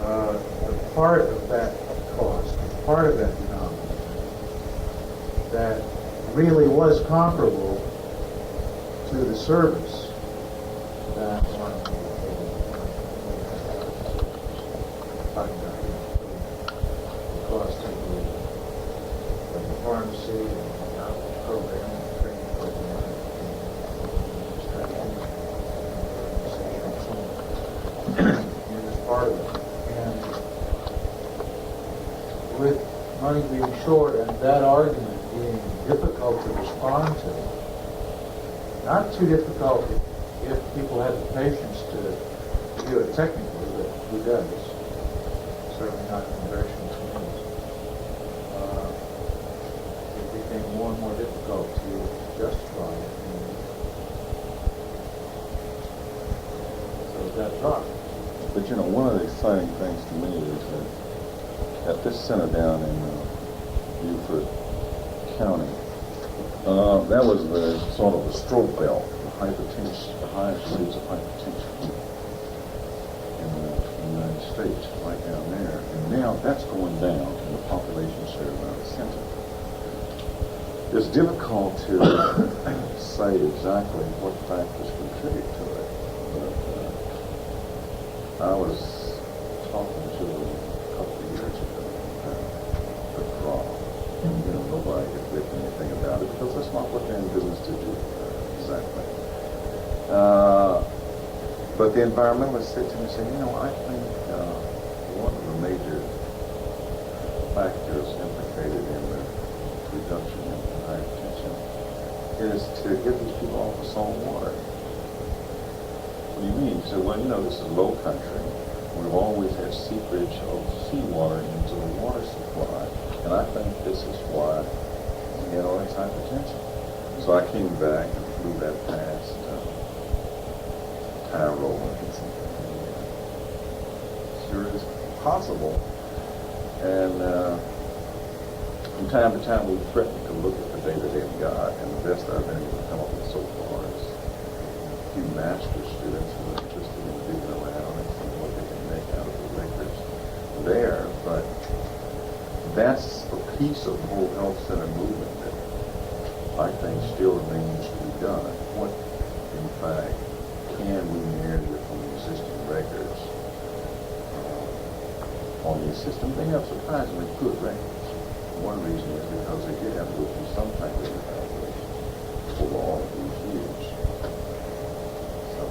the part of that cost, part of that denominator, that really was comparable to the service that one talking about, the cost of the pharmacy and the outreach program, the training program, and as part of it. And with money being short and that argument being difficult to respond to, not too difficult if people have the patience to view it technically, but who does? Certainly not congressional committees. It became more and more difficult to justify it. So that dropped. But you know, one of the exciting things to me is that at this center down in Beaufort County, that was the sort of the stroke belt, the hypertension, the highest rates of hypertension in the United States, right down there. And now that's going down in the population share around the center. It's difficult to say exactly what factors contribute to it, but I was talking to a couple of years ago about the draw. You know, nobody has written anything about it because that's not what they're in business to do exactly. But the environmentalist said to me, you know, I think one of the major factors implicated in the reduction in hypertension is to get these people off of salt water. What do you mean? He said, well, you know, this is low country. We've always had seepage of seawater into the water supply. And I think this is why we had all this hypertension. So I came back and flew that past Tyrol and sure is possible. And from time to time we threatened to look at the data they've got, and the best I've been able to come up with so far is a few master's students who are interested in digging around and seeing what they can make out of the records there. But that's a piece of the whole health center movement that I think still remains to be done. What, in fact, can we inherit from the existing records? On the system, they have surprisingly good records. One reason is because they did have to go through some type of evaluation over all of these years. So,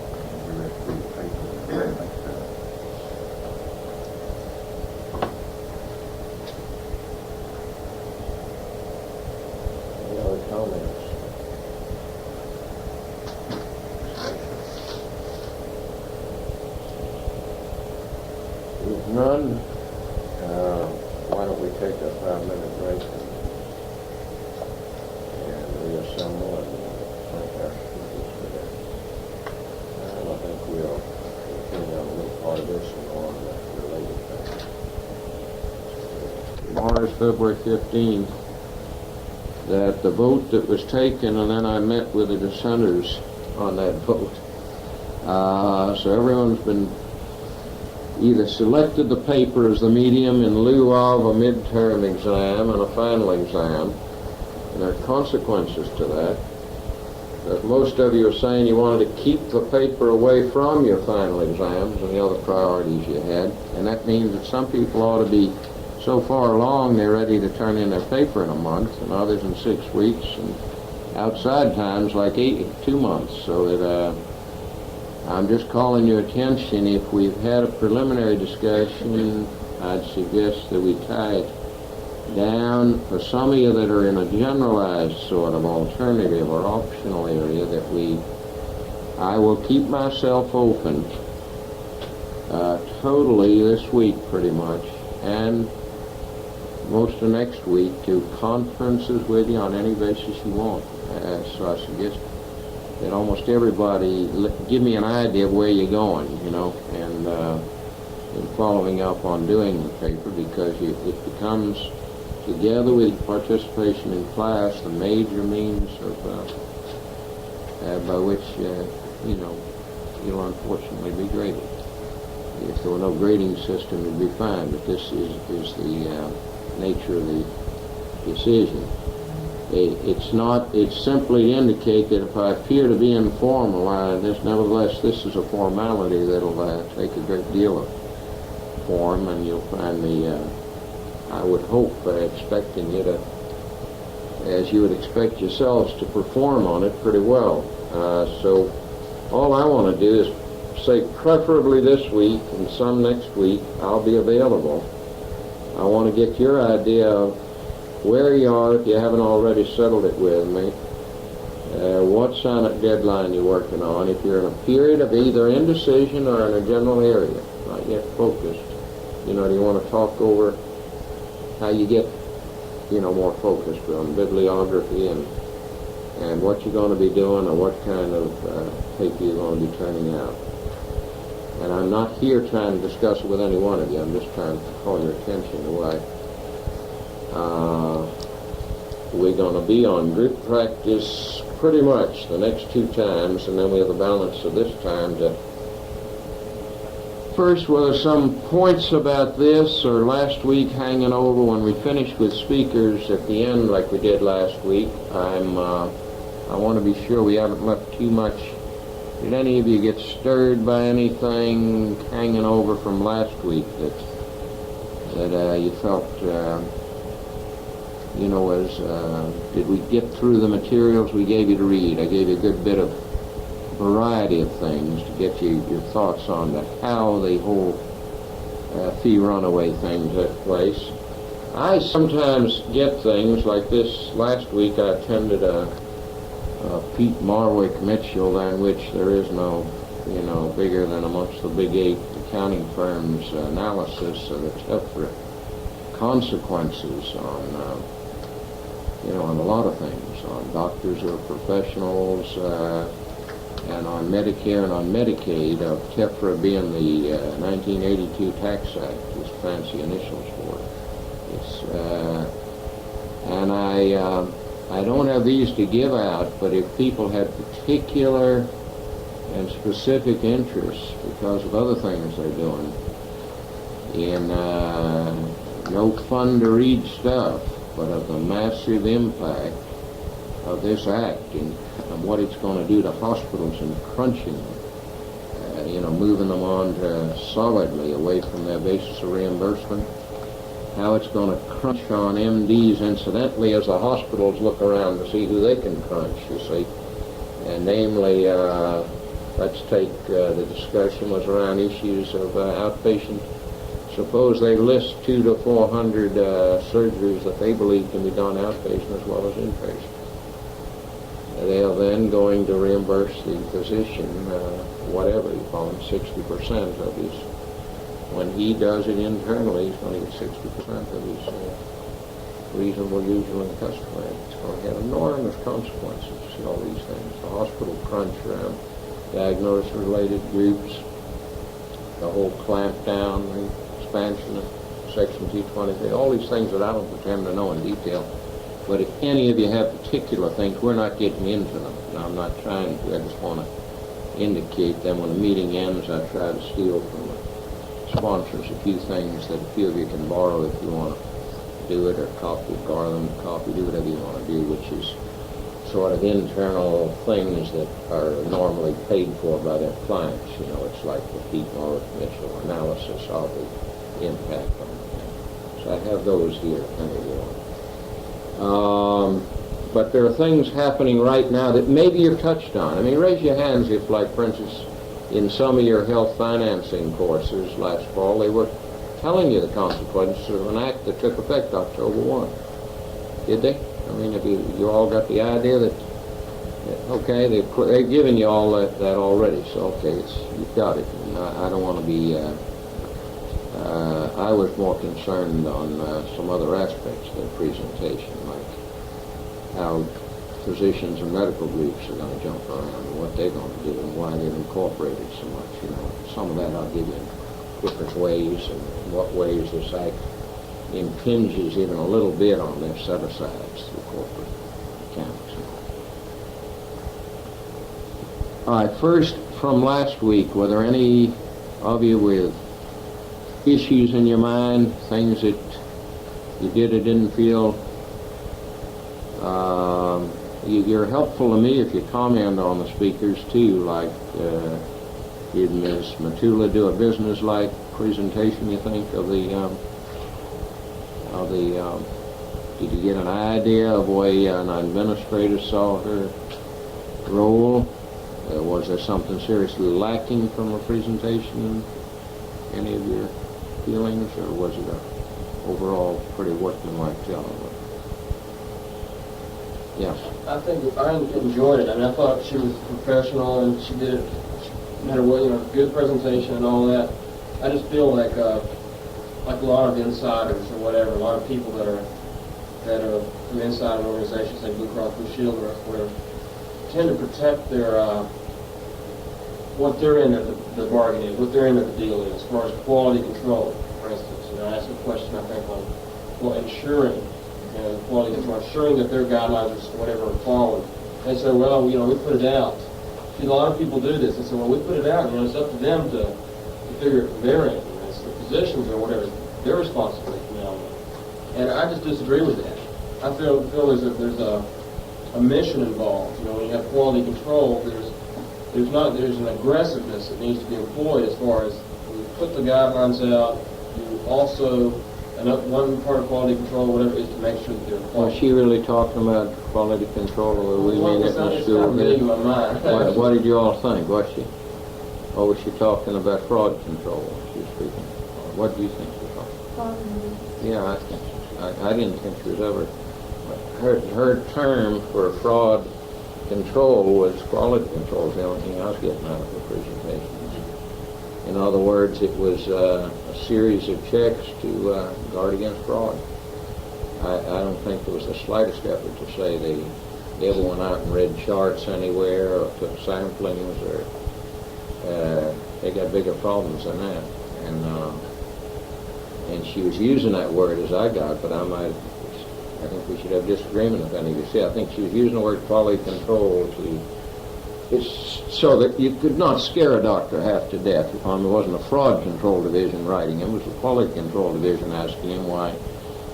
we read through the paper and like that. Any other comments? If none, why don't we take a 5-minute break and reassemble and thank our speakers for that. And I think we'll continue on a little part of this and on the related things. Mars, February 15th, that the vote that was taken, and then I met with the dissenters on that vote. So everyone's been either selected the paper as the medium in lieu of a midterm exam and a final exam. And there are consequences to that. That most of you are saying you wanted to keep the paper away from your final exams and the other priorities you had. And that means that some people ought to be so far along they're ready to turn in their paper in a month, and others in 6 weeks, and outside times like 2 months. So that I'm just calling your attention, if we've had a preliminary discussion, I'd suggest that we tie it down for some of you that are in a generalized sort of alternative or optional area, that I will keep myself open totally this week pretty much, and most of next week, to conferences with you on any basis you want. So I suggest that almost everybody give me an idea of where you're going, you know, and following up on doing the paper, because it becomes, together with participation in class, the major means of by which you know, you'll unfortunately be graded. If there were no grading system, it'd be fine, but this is the nature of the decision. It's simply to indicate that if I appear to be informal, nevertheless, this is a formality that'll take a great deal of form, and you'll find me, I would hope, expecting you to, as you would expect yourselves, to perform on it pretty well. So all I want to do is say preferably this week and some next week I'll be available. I want to get your idea of where you are, if you haven't already settled it with me, what sonnet deadline you're working on, if you're in a period of either indecision or in a general area, not yet focused. Do you want to talk over how you get, more focused on bibliography and what you're going to be doing or what kind of paper you're going to be turning out. And I'm not here trying to discuss it with any one of you. I'm just trying to call your attention to why we're going to be on group practice pretty much the next 2 times, and then we have the balance of this time to first, whether some points about this or last week hanging over when we finish with speakers at the end like we did last week. I want to be sure we haven't left too much. Did any of you get stirred by anything hanging over from last week that you felt, did we get through the materials we gave you to read? I gave you a good bit of variety of things to get your thoughts on how the whole fee runaway thing took place. I sometimes get things like this. Last week I attended a Pete Marwick Mitchell, in which there is no, bigger than amongst the big 8 accounting firms analysis of the TEFRA consequences on, on a lot of things, on doctors who are professionals, and on Medicare and on Medicaid, of TEFRA being the 1982 Tax Act, these fancy initials for it. It's, and I don't have these to give out, but if people had particular and specific interests because of other things they're doing in no fun to read stuff, but of the massive impact of this act and what it's going to do to hospitals and crunching them, moving them on to solidly away from their basis of reimbursement, how it's going to crunch on MDs incidentally as the hospitals look around to see who they can crunch, you see. And namely, let's take the discussion was around issues of outpatient. Suppose they list 200 to 400 surgeries that they believe can be done outpatient as well as inpatient. They are then going to reimburse the physician, whatever you call him, 60% of his. When he does it internally, he's going to get 60% of his reasonable, usual, and customary. It's going to have enormous consequences. See all these things. The hospital crunch around diagnosis-related groups, the whole clamp down, the expansion of Section 223, all these things that I don't pretend to know in detail. But if any of you have particular things, we're not getting into them. And I'm not trying to. I just want to indicate them. When the meeting ends, I try to steal from the sponsors a few things that a few of you can borrow if you want to do it, or copy, borrow them, copy, do whatever you want to do, which is sort of internal things that are normally paid for by their clients. It's like the Pete North Mitchell analysis of the impact on them. So I have those here if any of you want. But there are things happening right now that maybe you've touched on. I mean, raise your hands if, like, for instance, in some of your health financing courses last fall, they were telling you the consequences of an act that took effect October 1. Did they? I mean, have you all got the idea that, okay, they've given you all that already, so okay, you've got it. And I don't want to be, I was more concerned on some other aspects of the presentation, like how physicians and medical groups are going to jump around and what they're going to do and why they've incorporated so much. Some of that I'll give you in different ways, and in what ways this act impinges even a little bit on their set-asides through corporate accounts. All right, first, from last week, were there any of you with issues in your mind, things that you did or didn't feel. You're helpful to me if you comment on the speakers too, like did Ms. Matula do a business-like presentation, you think, did you get an idea of the way an administrator saw her role? Was there something seriously lacking from her presentation in any of your feelings, or was it a overall pretty workmanlike job? Yes. I think I enjoyed it. I mean, I thought she was professional and she did it. She had a good presentation and all that. I just feel like a lot of insiders or whatever, a lot of people that are from inside an organization, say Blue Cross Blue Shield or whatever, tend to protect their what they're in the bargain is, what they're in the deal is, as far as quality control, for instance. I asked a question, I think, on ensuring, the quality control, ensuring that their guidelines or whatever are followed. They say, well, we put it out. See, a lot of people do this. They say, well, we put it out. It's up to them to figure it from their end. It's the physicians or whatever, their responsibility from now on. And I just disagree with that. I feel as if there's a mission involved. When you have quality control, there's an aggressiveness that needs to be employed as far as you put the guidelines out. You also, one part of quality control, whatever, is to make sure that they're quality. Was she really talking about quality control, or we mean it in the school here? What did you all think? Was she? Or was she talking about fraud control when she was speaking? What do you think she was talking about? Yeah, I didn't think she was ever. Her term for fraud control was quality control. Is the only thing I was getting out of the presentation. In other words, it was a series of checks to guard against fraud. I don't think there was the slightest effort to say they ever went out and read charts anywhere or took samplings, or they got bigger problems than that. And she was using that word as I got, but I think we should have disagreement if any of you see. I think she was using the word quality control it's so that you could not scare a doctor half to death. It wasn't a fraud control division writing him. It was the quality control division asking him why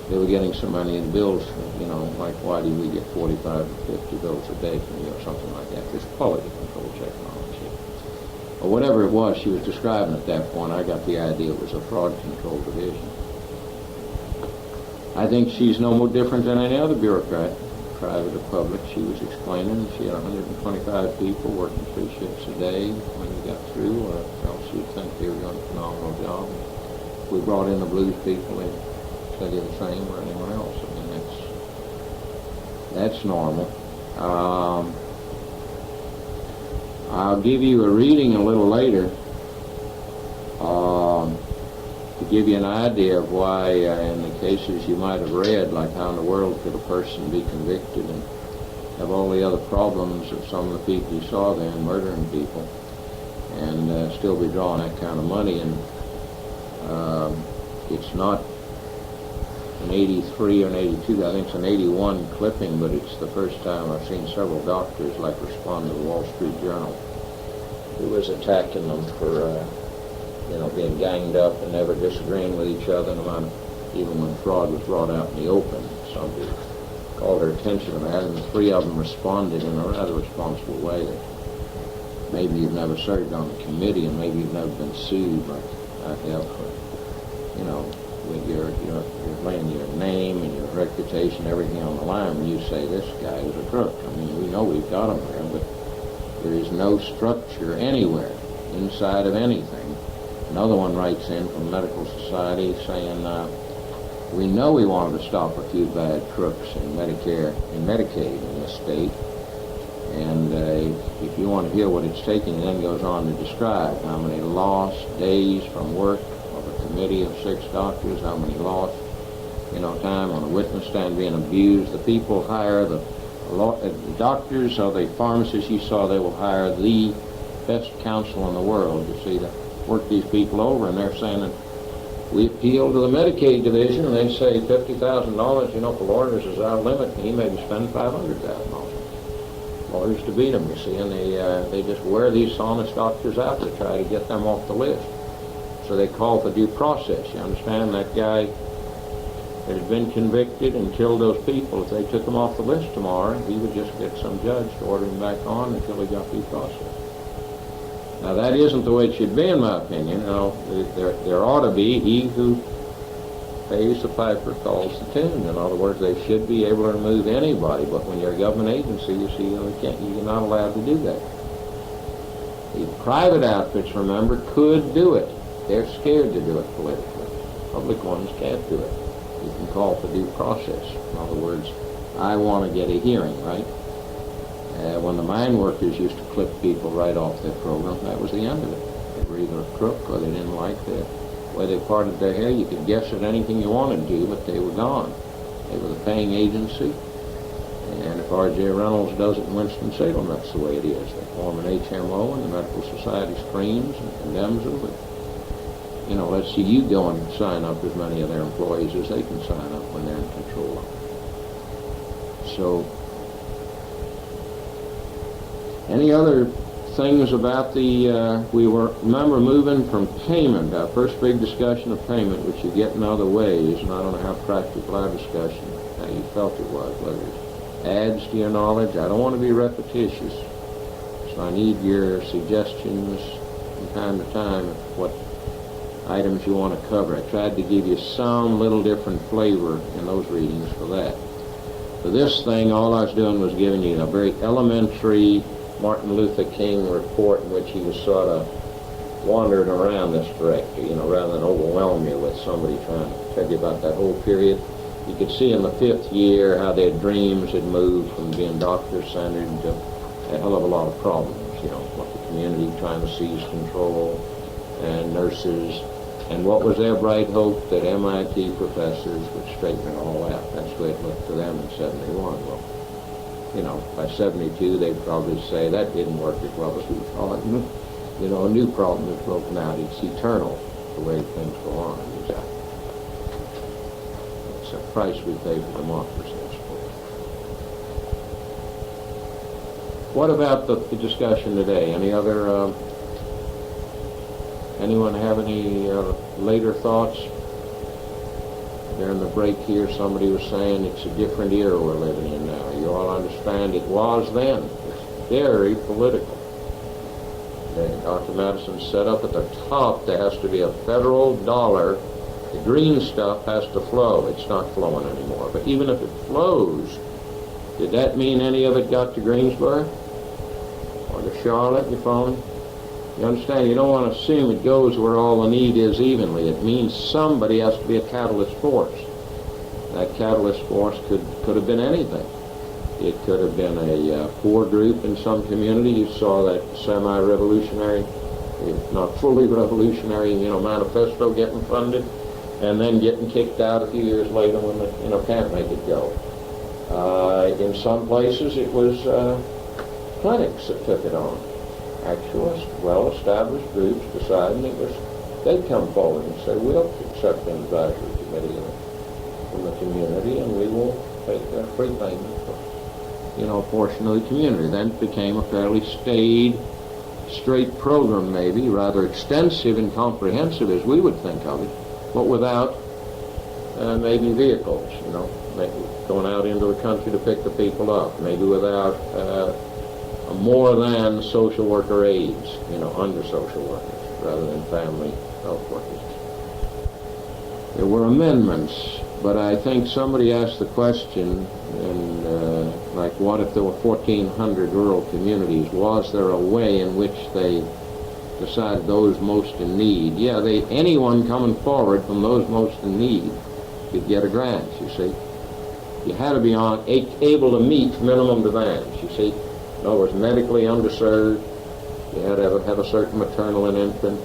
they were getting so many in bills, like why do we get 45 to 50 bills a day from you or something like that. Just quality control technology. Or whatever it was she was describing at that point, I got the idea it was a fraud control division. I think she's no more different than any other bureaucrat, private or public. She was explaining she had 125 people working 3 shifts a day when we got through, or else you'd think they were doing a phenomenal job. If we brought in the blues people, they'd tell you the same, or anyone else. I mean, that's normal. I'll give you a reading a little later to give you an idea of why in the cases you might have read, like how in the world could a person be convicted and have all the other problems of some of the people you saw there and murdering people and still be drawing that kind of money. And it's not an 83 or an 82, I think it's an 81 clipping, but it's the first time I've seen several doctors respond to the Wall Street Journal who was attacking them for being ganged up and never disagreeing with each other, even when fraud was brought out in the open. Somebody called her attention to that, and the 3 of them responded in a rather responsible way. That maybe you've never served on the committee, and maybe you've never been sued like I have for, with you're laying your name and your reputation, everything on the line when you say this guy is a crook. I mean, we know we've got him there, but there is no structure anywhere inside of anything. Another one writes in from Medical Society saying, we know we wanted to stop a few bad crooks in Medicare and Medicaid in this state. And if you want to hear what it's taking, it then goes on to describe how many lost days from work of a committee of 6 doctors, how many lost, time on a witness stand being abused. The people hire the doctors or the pharmacists you saw, they will hire the best counsel in the world, to work these people over, and they're saying that we appeal to the Medicaid division, and they say $50,000, for lawyers is our limit, and he may be spending $500,000. Lawyers to beat them, you see, and they just wear these honest doctors out to try to get them off the list. So they call for due process. You understand? That guy that had been convicted and killed those people, if they took him off the list tomorrow, he would just get some judge to order him back on until he got due process. Now that isn't the way it should be, in my opinion. You know, there ought to be he who pays the piper calls the tune. In other words, they should be able to remove anybody, but when you're a government agency, you see, you're not allowed to do that. The private outfits, remember, could do it. They're scared to do it politically. Public ones can't do it. You can call for due process. In other words, I want to get a hearing, right? When the mine workers used to clip people right off their program, that was the end of it. They were either a crook or they didn't like the way they parted their hair. You could guess at anything you wanted to, but they were gone. They were the paying agency. And if R.J. Reynolds does it in Winston-Salem, that's the way it is. They form an HMO and the Medical Society screens and condemns them. But, you know, let's see you go and sign up as many of their employees as they can sign up when they're in control. So, any other things about the, we were, remember, moving from payment, our first big discussion of payment, which you get in other ways, and I don't know how practical our discussion, how you felt it was, whether it adds to your knowledge. I don't want to be repetitious, so I need your suggestions from time to time of what items you want to cover. I tried to give you some little different flavor in those readings for that. For this thing, all I was doing was giving you a very elementary Martin Luther King report in which he was sort of wandering around this director, you know, rather than overwhelm you with somebody trying to tell you about that whole period. You could see in the 5th year how their dreams had moved from being doctor-centered to a hell of a lot of problems, you know, what the community trying to seize control, and nurses, and what was their bright hope that MIT professors would straighten it all out. That's the way it looked to them in 71. Well, you know, by 72, they'd probably say that didn't work as well as we thought. You know, a new problem has broken out. It's eternal, the way things go on. It's a price we pay for democracy, I suppose. What about the discussion today? Any other, anyone have any later thoughts? During the break here, somebody was saying it's a different era we're living in now. You all understand it was then. It's very political. Dr. Madison set up at the top there has to be a federal dollar. The green stuff has to flow. It's not flowing anymore. But even if it flows, did that mean any of it got to Greensboro? Or to Charlotte, you following? You understand? You don't want to assume it goes where all the need is evenly. It means somebody has to be a catalyst force. That catalyst force could have been anything. It could have been a poor group in some community. You saw that semi-revolutionary, if not fully revolutionary, you know, manifesto getting funded, and then getting kicked out a few years later when they, you know, can't make it go. In some places, it was clinics that took it on. Actual, well-established groups deciding it was, they'd come forward and say, we'll accept an advisory committee from the community, and we will take a free payment for, you know, a portion of the community. Then it became a fairly staid, straight program, maybe, rather extensive and comprehensive as we would think of it, but without maybe vehicles, you know, maybe going out into the country to pick the people up, maybe without more than social worker aides, you know, under social workers, rather than family health workers. There were amendments, but I think somebody asked the question, and like, what if there were 1,400 rural communities? Was there a way in which they decided those most in need? Yeah, anyone coming forward from those most in need could get a grant, you see. You had to be able to meet minimum demands, you see. In other words, medically underserved, you had to have a certain maternal and infant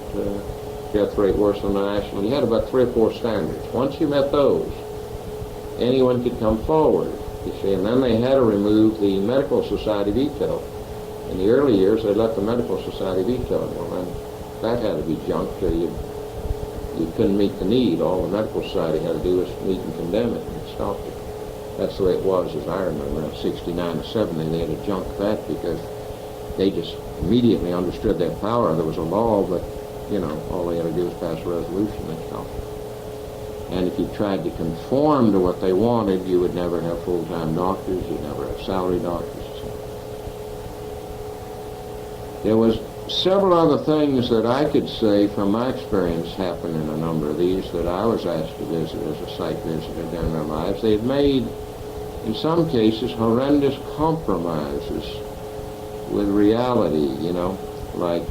death rate worse than the national. You had about 3 or 4 standards. Once you met those, anyone could come forward, you see, and then they had to remove the medical society veto. In the early years, they let the medical society veto it. Well, then that had to be junked. You couldn't meet the need. All the medical society had to do was meet and condemn it, and it stopped it. That's the way it was, as I remember. In 69 or 70, they had to junk that because they just immediately understood their power. There was a law, but all they had to do was pass a resolution and stuff. And if you tried to conform to what they wanted, you would never have full-time doctors, you'd never have salary doctors. There was several other things that I could say from my experience happened in a number of these that I was asked to visit as a site visitor during their lives. They had made, in some cases, horrendous compromises with reality, like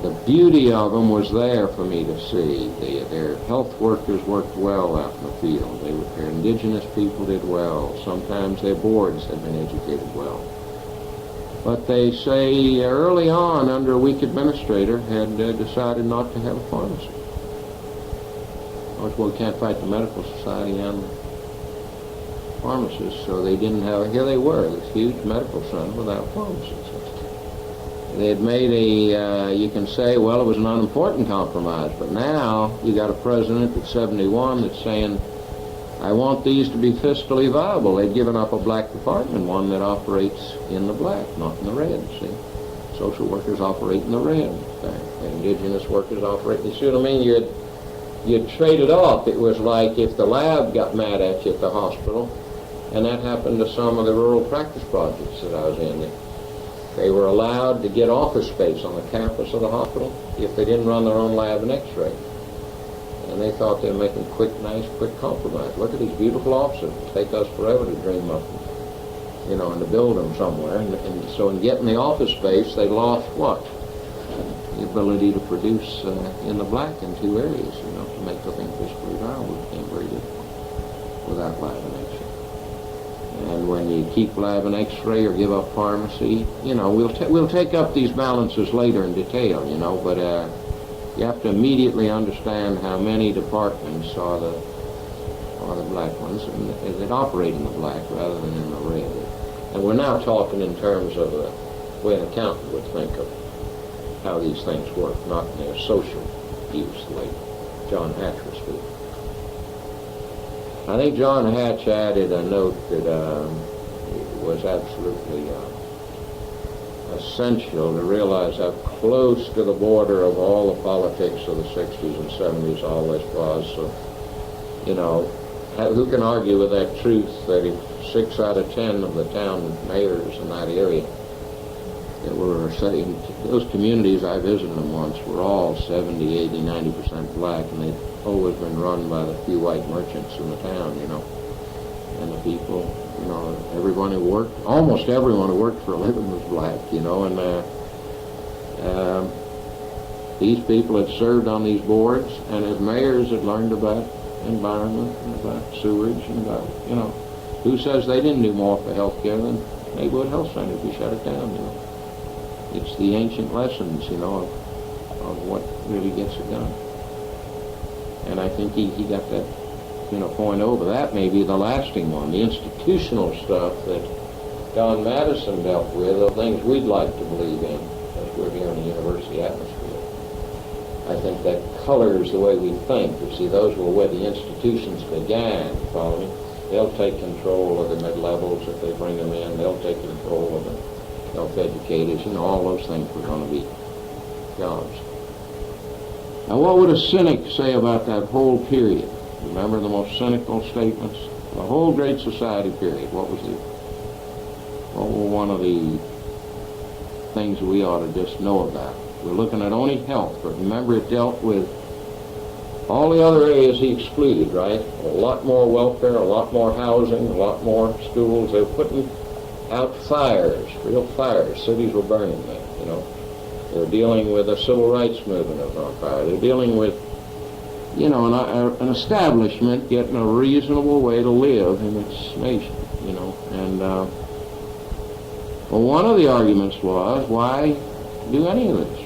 the beauty of them was there for me to see. Their health workers worked well out in the field. Their indigenous people did well. Sometimes their boards had been educated well. But they say early on, under a weak administrator, had decided not to have a pharmacy. Well, we can't fight the medical society and the pharmacists, so they didn't have, here they were, this huge medical center without pharmacists. They had made you can say, well, it was an unimportant compromise, but now you got a president at 71 that's saying, I want these to be fiscally viable. They've given up a black department, one that operates in the black, not in the red, see. Social workers operate in the red. The indigenous workers operate, you see what I mean? You'd trade it off. It was like if the lab got mad at you at the hospital, and that happened to some of the rural practice projects that I was in. They were allowed to get office space on the campus of the hospital if they didn't run their own lab and x-ray. And they thought they were making nice, quick compromise. Look at these beautiful offices. It'll take us forever to dream up, and to build them somewhere. And so in getting the office space, they lost what? The ability to produce in the black in two areas, to make the thing fiscally viable. It became very difficult without lab and x-ray. And when you keep lab and x-ray or give up pharmacy, we'll take up these balances later in detail, but you have to immediately understand how many departments are the black ones, and that operate in the black rather than in the red. And we're now talking in terms of the way an accountant would think of how these things work, not in their social use, the way John Hatch was speaking. I think John Hatch added a note that was absolutely essential to realize how close to the border of all the politics of the 60s and 70s all this was. So, who can argue with that truth that if 6 out of 10 of the town mayors in that area that were saying, those communities, I visited them once, were all 70, 80, 90% black, and they'd always been run by the few white merchants in the town, and the people, everyone who worked, almost everyone who worked for a living was black, and these people had served on these boards, and as mayors had learned about environment and about sewage and about, who says they didn't do more for health care than neighborhood health centers? We shut it down, It's the ancient lessons, of what really gets it done. And I think he got that, point over. That may be the lasting one. The institutional stuff that Don Madison dealt with are things we'd like to believe in, as we're here in the university atmosphere. I think that colors the way we think. You see, those were where the institutions began, you follow me? They'll take control of the mid-levels if they bring them in. They'll take control of the health educators, all those things were going to be jobs. Now, what would a cynic say about that whole period? Remember the most cynical statements? The whole Great Society period, what were one of the things we ought to just know about? We're looking at only health, but remember it dealt with all the other areas he excluded, right? A lot more welfare, a lot more housing, a lot more schools. They were putting out fires, real fires. Cities were burning them, They were dealing with a civil rights movement that was on fire. They were dealing with, an establishment getting a reasonable way to live in its nation, And, one of the arguments was, why do any of this?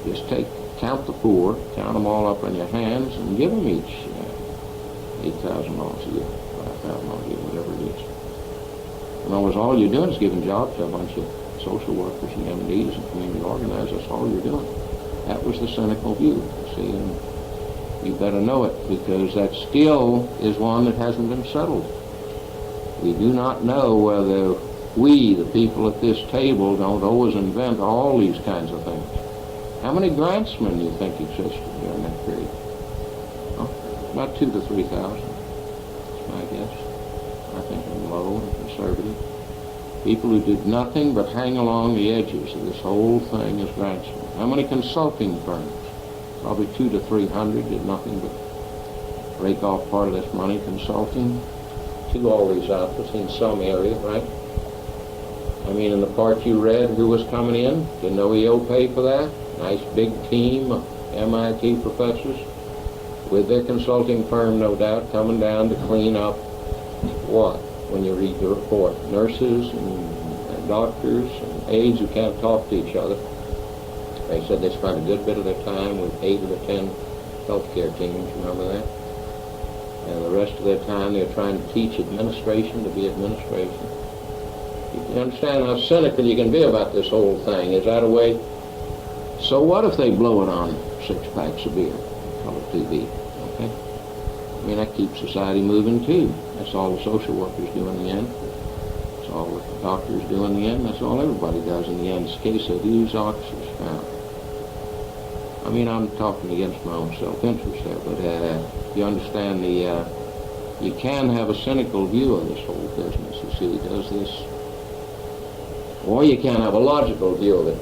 Just count the poor, count them all up in your hands, and give them each $8,000 a year, $5,000 a year, whatever it is. In other words, all you're doing is giving jobs to a bunch of social workers and MDs and community organizers. That's all you're doing. That was the cynical view, see, and you better know it, because that still is one that hasn't been settled. We do not know whether we, the people at this table, don't always invent all these kinds of things. How many grantsmen do you think existed during that period? Oh, about 2,000 to 3,000, that's my guess. I think I'm low and conservative. People who did nothing but hang along the edges of this whole thing as grantsmen. How many consulting firms? Probably 200 to 300 did nothing but rake off part of this money consulting to all these outfits in some area, right? I mean, in the part you read, who was coming in? Did no EO pay for that? Nice big team of MIT professors with their consulting firm, no doubt, coming down to clean up what? When you read the report, nurses and doctors and aides who can't talk to each other. They said they spent a good bit of their time with 8 of the 10 healthcare teams, remember that? And the rest of their time they're trying to teach administration to be administration. You understand how cynical you can be about this whole thing. Is that a way? So what if they blow it on 6 packs of beer, color TV, okay? I mean, that keeps society moving too. That's all the social workers do in the end. That's all the doctors do in the end. That's all everybody does in the end. It's a case of whose ox is found. I mean, I'm talking against my own self-interest there, but you understand you can have a cynical view of this whole business. You see, does this, or you can have a logical view of it,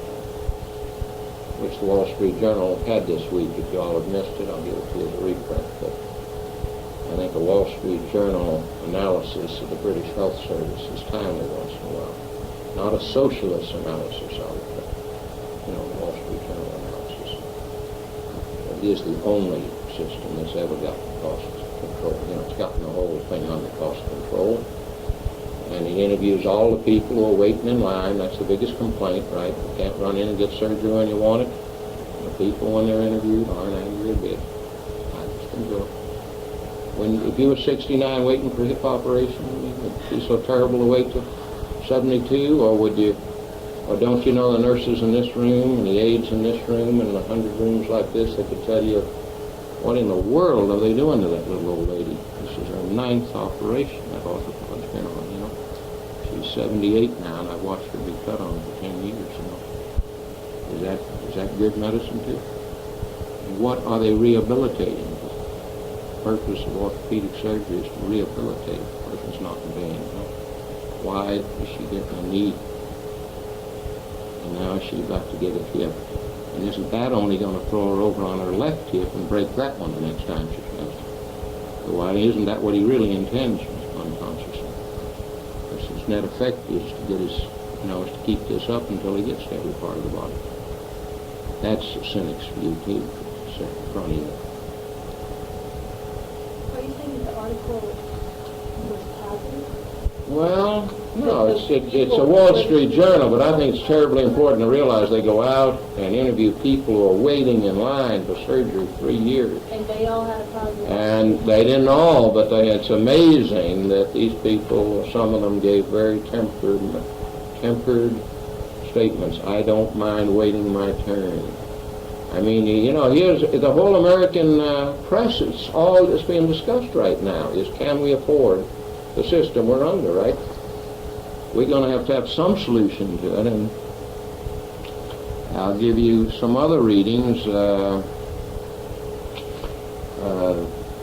which the Wall Street Journal had this week. If you all have missed it, I'll give it to you as a reprint. But I think a Wall Street Journal analysis of the British Health Service is timely once in a while. Not a socialist analysis of it, but, the Wall Street Journal analysis. It is the only system that's ever gotten cost control. It's gotten the whole thing under cost control. And he interviews all the people who are waiting in line. That's the biggest complaint, right? You can't run in and get surgery when you want it. The people, when they're interviewed, aren't angry a bit. I just enjoy it. If you were 69 waiting for a hip operation, would it be so terrible to wait till 72, or don't you know the nurses in this room and the aides in this room and 100 rooms like this, they could tell you, what in the world are they doing to that little old lady? This is her 9th operation that orthoped's been on, She's 78 now, and I've watched her be cut on for 10 years, Is that good medicine too? And what are they rehabilitating? The purpose of orthopedic surgery is to rehabilitate. The person's not in pain. Why is she getting a knee? And now she's about to get a hip. And isn't that only going to throw her over on her left hip and break that one the next time she tries to? So why isn't that what he really intends unconsciously? His net effect is to get is to keep this up until he gets to every part of the body. That's the cynic's view too, front of you. Are you saying that the article was positive? Well, no, it's a Wall Street Journal, but I think it's terribly important to realize they go out and interview people who are waiting in line for surgery 3 years. And they all had a positive. And they didn't all, but it's amazing that these people, some of them gave very tempered statements. I don't mind waiting my turn. I mean, here's the whole American press. It's all that's being discussed right now is, can we afford the system we're under, right? We're going to have some solution to it, and I'll give you some other readings.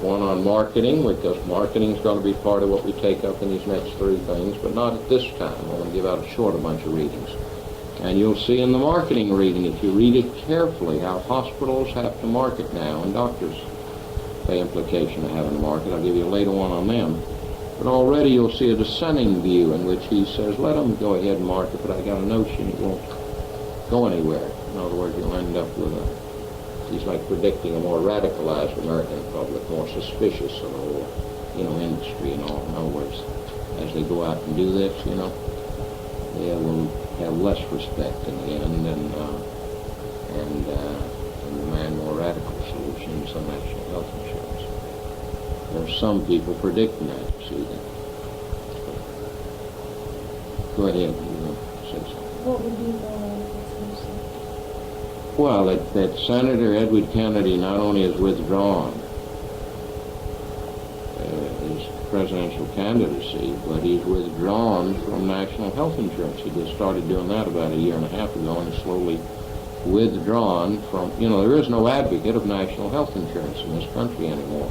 One on marketing, because marketing is going to be part of what we take up in these next 3 things, but not at this time. I'm going to give out a bunch of readings. And you'll see in the marketing reading, if you read it carefully, how hospitals have to market now, and doctors, the implication of having to market. I'll give you a later one on them. But already you'll see a dissenting view in which he says, let them go ahead and market, but I got a notion it won't go anywhere. In other words, you'll end up with he's like predicting a more radicalized American public, more suspicious of the whole, industry and all. In other words, as they go out and do this, they will have less respect in the end and demand more radical solutions on national health insurance. There are some people predicting that, you see that. Go ahead, say something. What would be the solution? Well, that Senator Edward Kennedy not only is withdrawn his presidential candidacy, but he's withdrawn from national health insurance. He just started doing that about a year and a half ago, and is slowly withdrawn from, there is no advocate of national health insurance in this country anymore.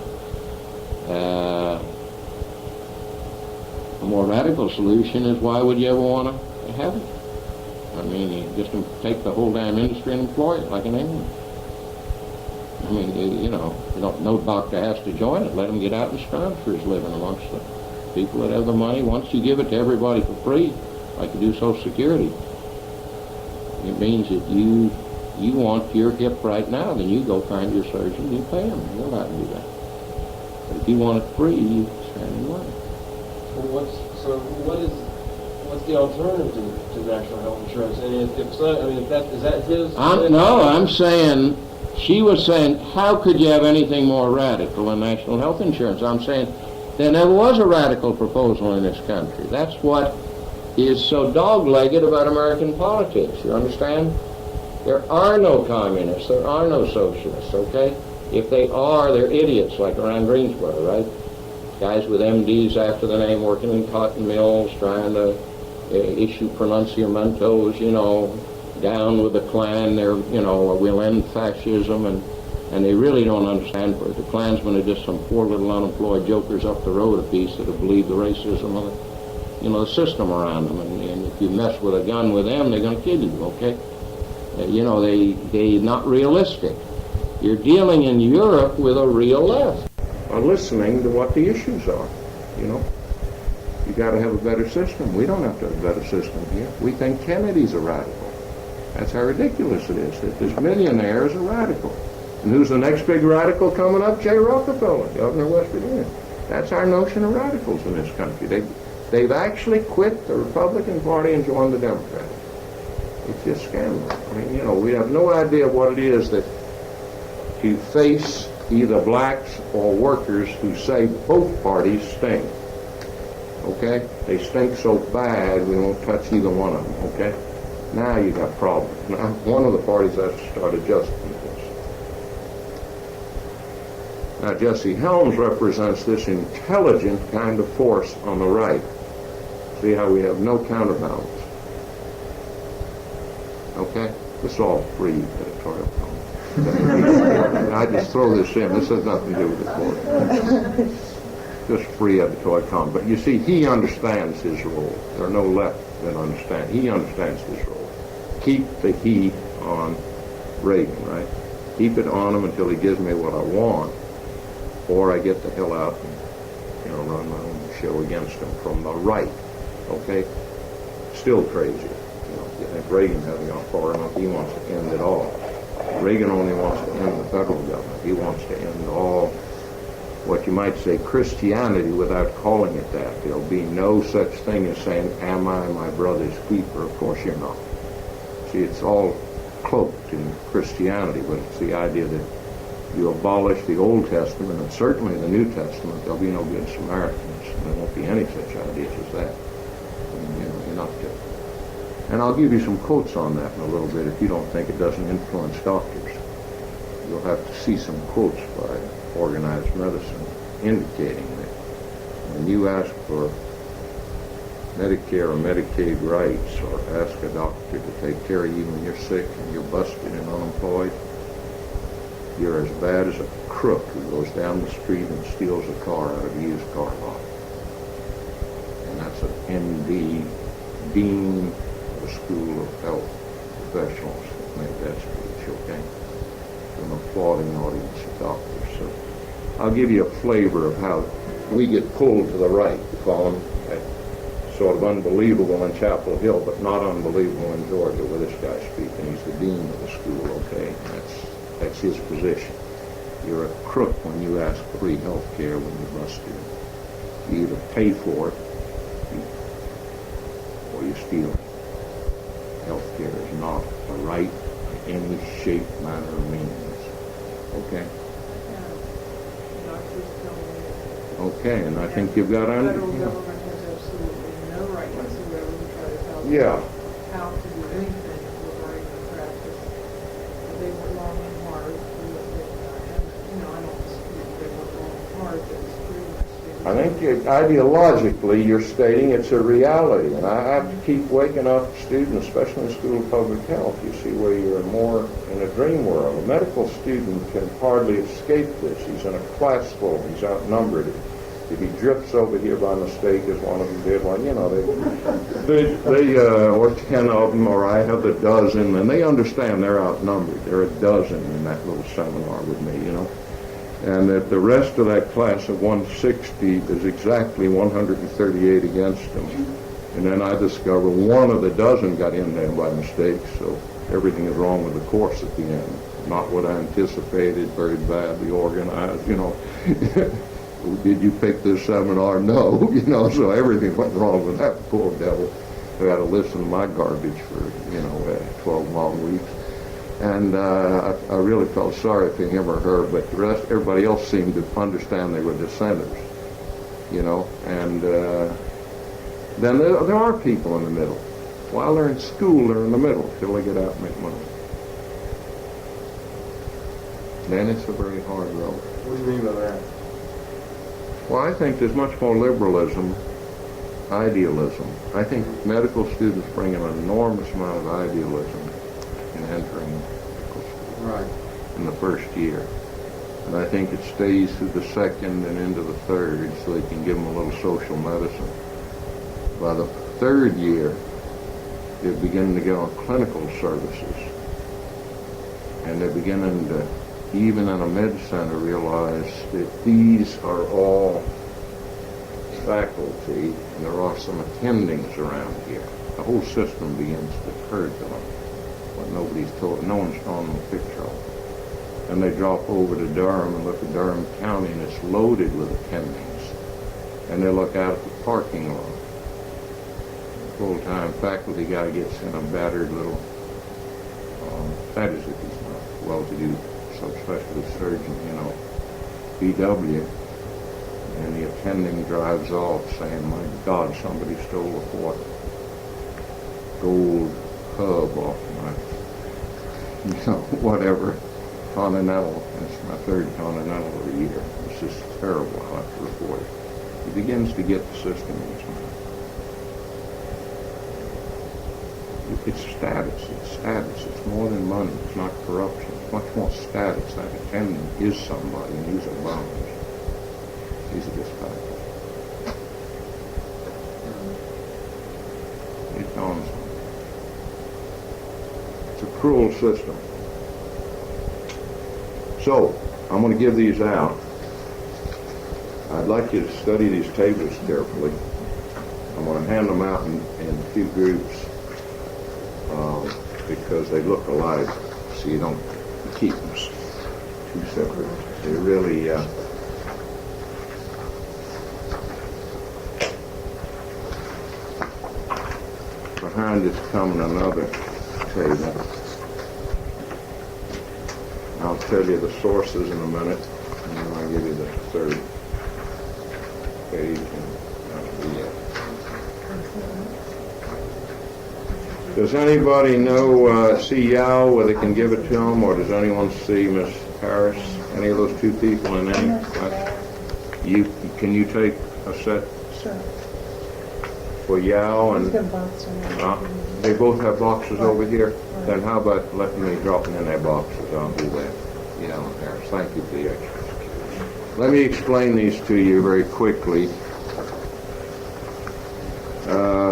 A more radical solution is, why would you ever want to have it? I mean, you just take the whole damn industry and employ it like in England. I mean, no doctor has to join it. Let him get out and scrounge for his living amongst the people that have the money. Once you give it to everybody for free, like you do Social Security, it means that you want your hip right now, then you go find your surgeon, you pay him, he'll allow you to do that. But if you want it free, you stand in line. Well, what's the alternative to national health insurance? And if so, I mean, is that his? I'm saying, she was saying, how could you have anything more radical than national health insurance? I'm saying, there never was a radical proposal in this country. That's what is so dog-legged about American politics, you understand? There are no communists, there are no socialists, okay? If they are, they're idiots, like around Greensboro, right? Guys with MDs after the name, working in cotton mills, trying to issue pronunciamentos, down with the Klan, they're, we'll end fascism, and they really don't understand where the Klansmen are just some poor little unemployed jokers up the road a piece that have believed the racism of the system around them, and if you mess with a gun with them, they're going to kill you, okay? They're not realistic. You're dealing in Europe with a real left. Are listening to what the issues are, You got to have a better system. We don't have to have a better system here. We think Kennedy's a radical. That's how ridiculous it is, that this millionaire is a radical. And who's the next big radical coming up? J. Rockefeller, governor of West Virginia. That's our notion of radicals in this country. They've actually quit the Republican Party and joined the Democratic. It's just scandalous. I mean, we have no idea what it is that you face either blacks or workers who say both parties stink. Okay? They stink so bad we won't touch either one of them. Okay? Now you got problems. Now one of the parties has to start adjusting this. Now Jesse Helms represents this intelligent kind of force on the right. See how we have no counterbalance. Okay? This is all free editorial comment. I just throw this in. This has nothing to do with the court. Just free editorial comment. But you see, he understands his role. There are no left that understand. He understands his role. Keep the heat on Reagan, right? Keep it on him until he gives me what I want, or I get the hell out and, run my own show against him from the right. Okay? Still crazy. You think Reagan hasn't gone far enough? He wants to end it all. Reagan only wants to end the federal government. He wants to end all, what you might say, Christianity without calling it that. There'll be no such thing as saying, am I my brother's keeper? Of course you're not. See, it's all cloaked in Christianity, but it's the idea that you abolish the Old Testament and certainly the New Testament. There'll be no good Samaritans. There won't be any such ideas as that. You're not to. And I'll give you some quotes on that in a little bit if you don't think it doesn't influence doctors. You'll have to see some quotes by organized medicine indicating that when you ask for Medicare or Medicaid rights, or ask a doctor to take care of you when you're sick and you're busted and unemployed, you're as bad as a crook who goes down the street and steals a car out of a used car lot. And that's an MD, Dean of the School of Health Professionals that made that speech, okay? To an applauding audience of doctors. So I'll give you a flavor of how we get pulled to the right. You follow me? Okay. Sort of unbelievable in Chapel Hill, but not unbelievable in Georgia, where this guy's speaking. He's the dean of the school, okay? That's his position. You're a crook when you ask for free health care when you're busted. You either pay for it or you steal it. Health care is not a right in any shape, manner, or means. Okay? Okay, and I think you've got on. The federal government has absolutely no right whatsoever to try to tell Yeah. how to do anything regarding the practice. They work long and hard. And, I don't dispute they work long and hard, but it's pretty much been I think ideologically you're stating it's a reality, and I have to keep waking up students, especially in School of Public Health. You see where you're more in a dream world. A medical student can hardly escape this. He's in a class full. He's outnumbered. If he drifts over here by mistake, as one of them did, well, you know, they or 10 of them, or I have a dozen, and they understand they're outnumbered. There are a dozen in that little seminar with me, you know. And that the rest of that class of 160 is exactly 138 against them. And then I discover one of the dozen got in there by mistake, so everything is wrong with the course at the end. Not what I anticipated, very badly organized, you know. Did you pick this seminar? No, you know, so everything went wrong with that poor devil who had to listen to my garbage for, 12 long weeks. And I really felt sorry for him or her, but the rest, everybody else seemed to understand they were dissenters, you know. And then there are people in the middle. While they're in school, they're in the middle till they get out and make money. Then it's a very hard road. What do you mean by that? Well, I think there's much more liberalism, idealism. I think medical students bring an enormous amount of idealism in entering medical school. Right. In the first year. And I think it stays through the second and into the third, so they can give them a little social medicine. By the third year, they're beginning to get on clinical services. And they're beginning to, even in a med center, realize that these are all faculty, and there are some attendings around here. The whole system begins to occur to them. But nobody's told, no one's on the picture of it. And they drop over to Durham and look at Durham County, and it's loaded with attendings. And they look out at the parking lot. Full-time faculty guy gets in a battered little, that is if he's not well-to-do subspecialty surgeon, BW. And the attending drives off saying, my God, somebody stole the what? Gold hub off my, whatever, Continental. It's my third Continental of the year. It's just terrible, I have to report it. He begins to get the system in his mind. It's status, it's more than money, it's not corruption, it's much more status. That attendant is somebody, and these are bums. These are just faculty. It dawns on me. It's a cruel system. So, I'm going to give these out. I'd like you to study these tables carefully. I'm going to hand them out in two groups because they look alike, so you don't keep them two separate. They really... behind is coming another table. I'll tell you the sources in a minute, and then I'll give you the third page. Does anybody know, see Yao, where they can give it to them, or does anyone see Miss Harris? Any of those two people in any class? Can you take a set? Sure. For Yao and they both have boxes over here. Right. Then how about letting me drop them in their boxes? I'll do that. Yao and Harris. Thank you for the extra. Let me explain these to you very quickly.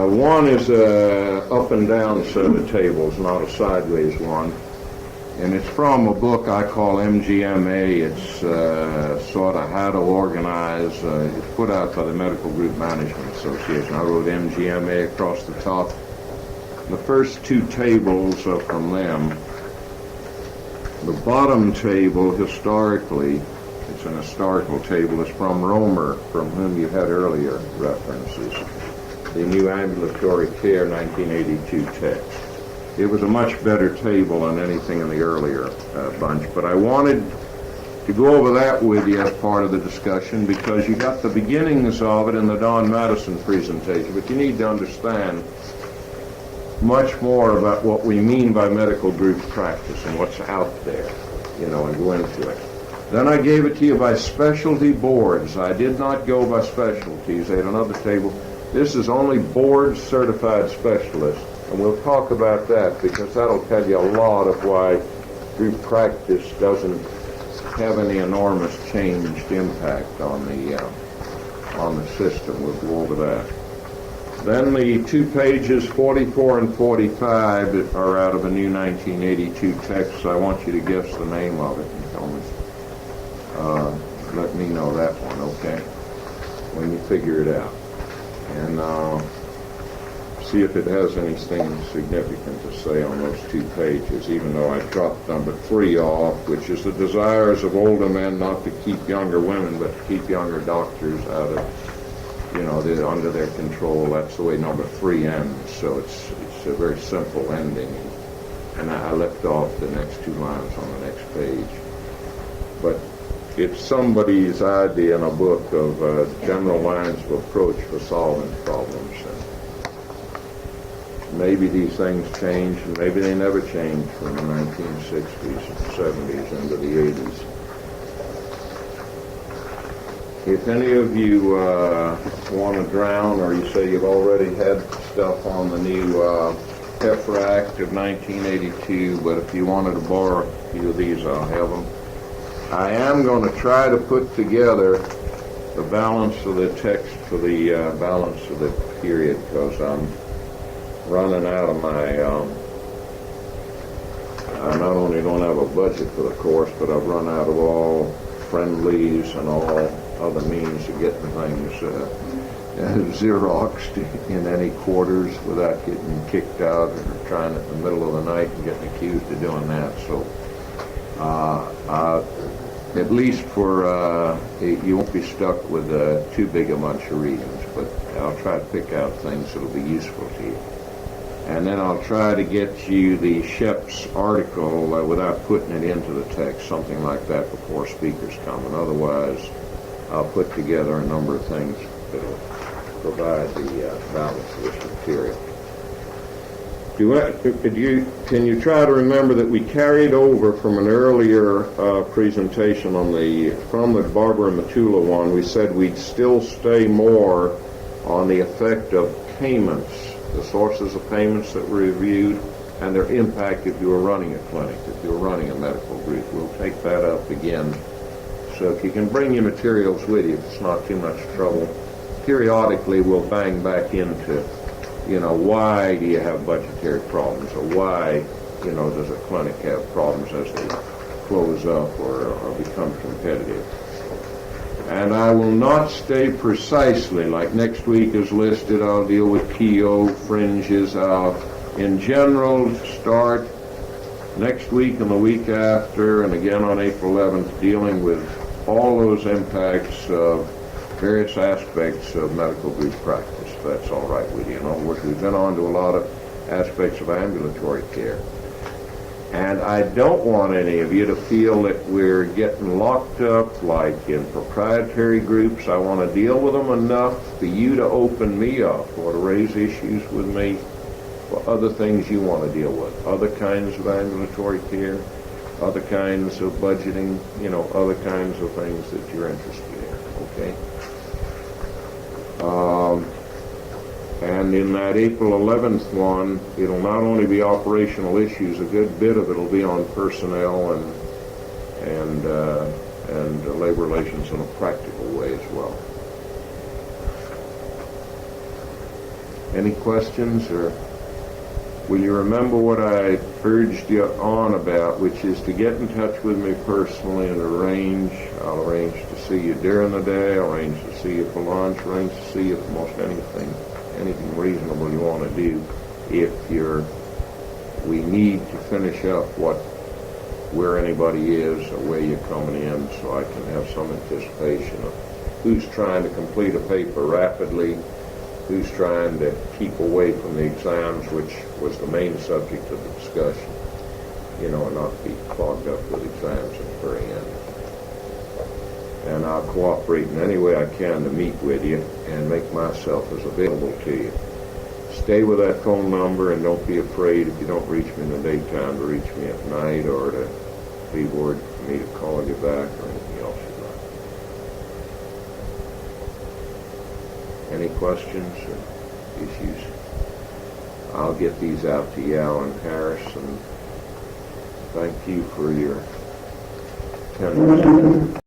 One is a up and down set of tables, not a sideways one. And it's from a book I call MGMA. It's sort of how to organize. It's put out by the Medical Group Management Association. I wrote MGMA across the top. The first two tables are from them. The bottom table, historically, it's an historical table, is from Romer, from whom you had earlier references. The New Ambulatory Care 1982 text. It was a much better table than anything in the earlier bunch, but I wanted to go over that with you as part of the discussion because you got the beginnings of it in the Don Madison presentation, but you need to understand much more about what we mean by medical group practice and what's out there, and go into it. Then I gave it to you by specialty boards. I did not go by specialties. They had another table. This is only board certified specialists. And we'll talk about that because that'll tell you a lot of why group practice doesn't have any enormous changed impact on the system. We'll go over that. Then the 2 pages 44 and 45 that are out of a new 1982 text. I want you to guess the name of it and tell me. Let me know that one, okay? When you figure it out. And see if it has anything significant to say on those 2 pages, even though I dropped number 3 off, which is the desires of older men not to keep younger women, but to keep younger doctors out of, under their control. That's the way number 3 ends, so it's a very simple ending. And I left off the next 2 lines on the next page. But it's somebody's idea in a book of general lines of approach for solving problems. And maybe these things change, and maybe they never changed from the 1960s and 70s into the 80s. If any of you want to drown, or you say you've already had stuff on the new PEFRA Act of 1982, but if you wanted to borrow a few of these, I'll have them. I am going to try to put together the balance of the text for the balance of the period, because I'm running out of my, I not only don't have a budget for the course, but I've run out of all friendlies and all other means of getting things Xeroxed in any quarters without getting kicked out or trying it in the middle of the night and getting accused of doing that. So at least for, you won't be stuck with too big a bunch of readings, but I'll try to pick out things that'll be useful to you. And then I'll try to get you the Shep's article without putting it into the text, something like that before speakers come. And otherwise, I'll put together a number of things that'll provide the balance of this material. Can you try to remember that we carried over from an earlier presentation from the Barbara Matula one? We said we'd still stay more on the effect of payments, the sources of payments that were reviewed, and their impact if you were running a clinic, if you were running a medical group. We'll take that up again. So if you can bring your materials with you, if it's not too much trouble, periodically we'll bang back into, why do you have budgetary problems, or why, does a clinic have problems as they close up or become competitive. And I will not stay precisely, like next week is listed, I'll deal with KEO, fringes. In general, start next week and the week after, and again on April 11th, dealing with all those impacts of various aspects of medical group practice. That's all right with you. In other words, we've been on to a lot of aspects of ambulatory care. And I don't want any of you to feel that we're getting locked up like in proprietary groups. I want to deal with them enough for you to open me up or to raise issues with me for other things you want to deal with, other kinds of ambulatory care, other kinds of budgeting, other kinds of things that you're interested in, okay? And in that April 11th one, it'll not only be operational issues, a good bit of it will be on personnel and labor relations in a practical way as well. Any questions, or will you remember what I urged you on about, which is to get in touch with me personally and I'll arrange to see you during the day, I'll arrange to see you for lunch, arrange to see you for most anything reasonable you want to do we need to finish up where anybody is or where you're coming in, so I can have some anticipation of who's trying to complete a paper rapidly, who's trying to keep away from the exams, which was the main subject of the discussion, and not be clogged up with exams at the very end. And I'll cooperate in any way I can to meet with you and make myself as available to you. Stay with that phone number, and don't be afraid if you don't reach me in the daytime to reach me at night or to leave word for me to call you back or anything. Any questions or issues? I'll get these out to you, Alan Harris, and thank you for your attendance.